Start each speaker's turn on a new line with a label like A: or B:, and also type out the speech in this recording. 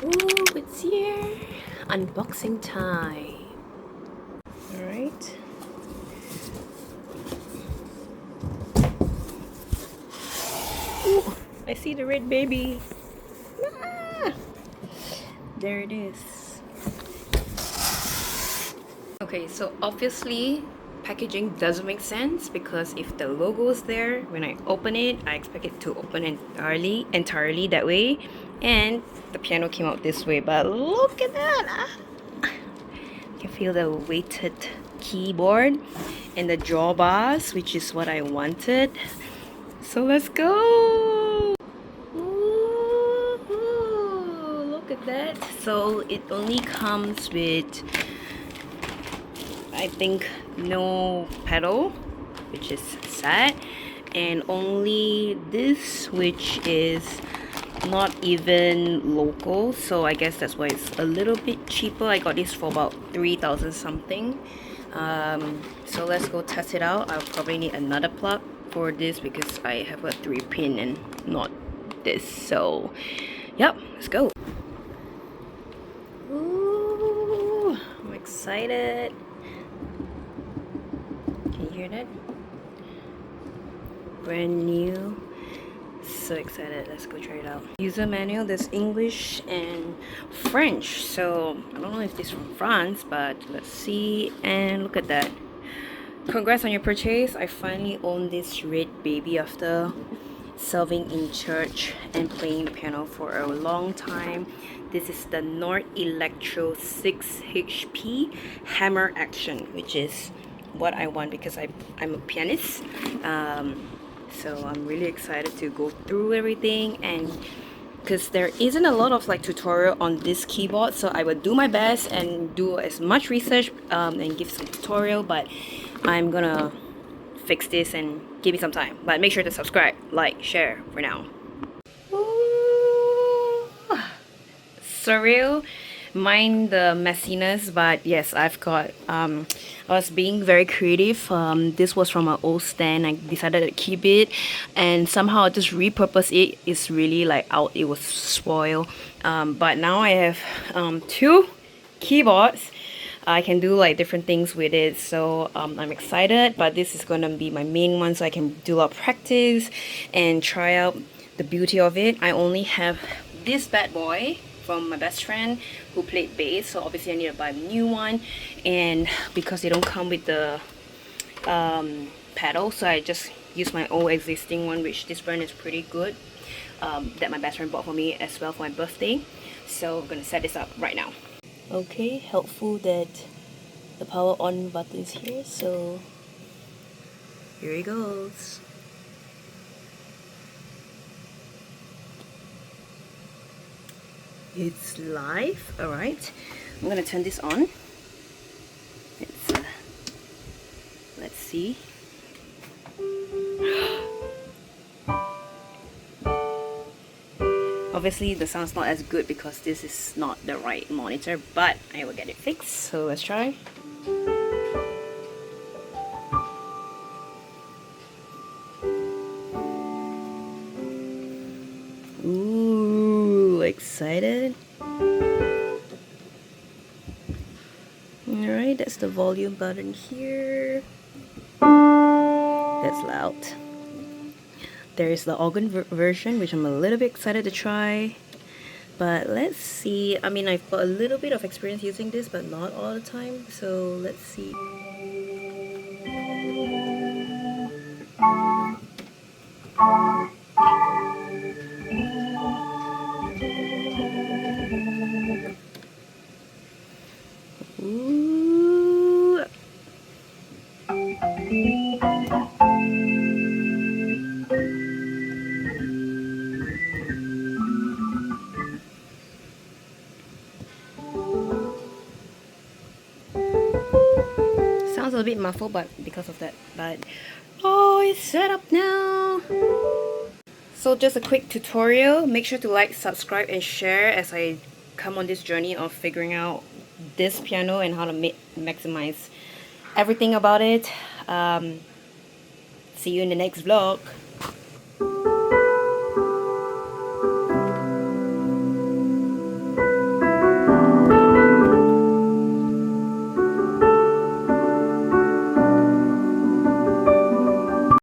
A: Ooh, it's here! Unboxing time! Alright. Ooh, I see the red baby! Ah! There it is. Okay, so obviously packaging doesn't make sense because if the logo is there, when I open it, I expect it to open entirely that way, and the piano came out this way. But look at that! You can feel the weighted keyboard and the drawbars, which is what I wanted. So let's go! Ooh, look at that! So it only comes with, I think, no pedal, which is sad, and only this, which is not even local, so I guess that's why it's a little bit cheaper. I got this for about 3,000 something. So let's go test it out. I'll probably need another plug for this because I have a 3-pin and not this. So yep, let's go. Ooh, I'm excited. Can you hear that? Brand new. So excited. Let's go try it out. User manual. There's English and French. So I don't know if this is from France, but let's see. And look at that. Congrats on your purchase. I finally own this red baby after serving in church and playing the piano for a long time. This is the Electro 6HP hammer action, which is what I want because I'm a pianist. So I'm really excited to go through everything, and because there isn't a lot of like tutorial on this keyboard, so I will do my best and do as much research and give some tutorial, but I'm gonna fix this and give me some time. But make sure to subscribe, like, share for now. Ooh, surreal. Mind the messiness, but yes, I've got I was being very creative. This was from an old stand. I decided to keep it, and somehow I just repurpose it. It's really like out, it was spoiled, but now I have 2 keyboards. I can do like different things with it, so I'm excited. But this is gonna be my main one, so I can do a lot of practice and try out the beauty of it. I only have this bad boy from my best friend who played bass, so obviously I need to buy a new one, and because they don't come with the pedal, so I just use my old existing one, which this brand is pretty good, that my best friend bought for me as well for my birthday. So I'm gonna set this up right now. Okay, helpful that the power on button is here, so here it goes. It's live. Alright, I'm gonna turn this on. Let's see. Obviously the sound's not as good because this is not the right monitor, but I will get it fixed, so let's try. Ooh, excited. Alright, that's the volume button here. That's loud. There is the organ version, which I'm a little bit excited to try. But let's see. I mean, I've got a little bit of experience using this, but not all the time. So let's see. Ooh. Sounds a bit muffled, but because of that. But oh, it's set up now. So just a quick tutorial. Make sure to like, subscribe, and share as I come on this journey of figuring out this piano and how to maximize everything about it. See you in the next vlog.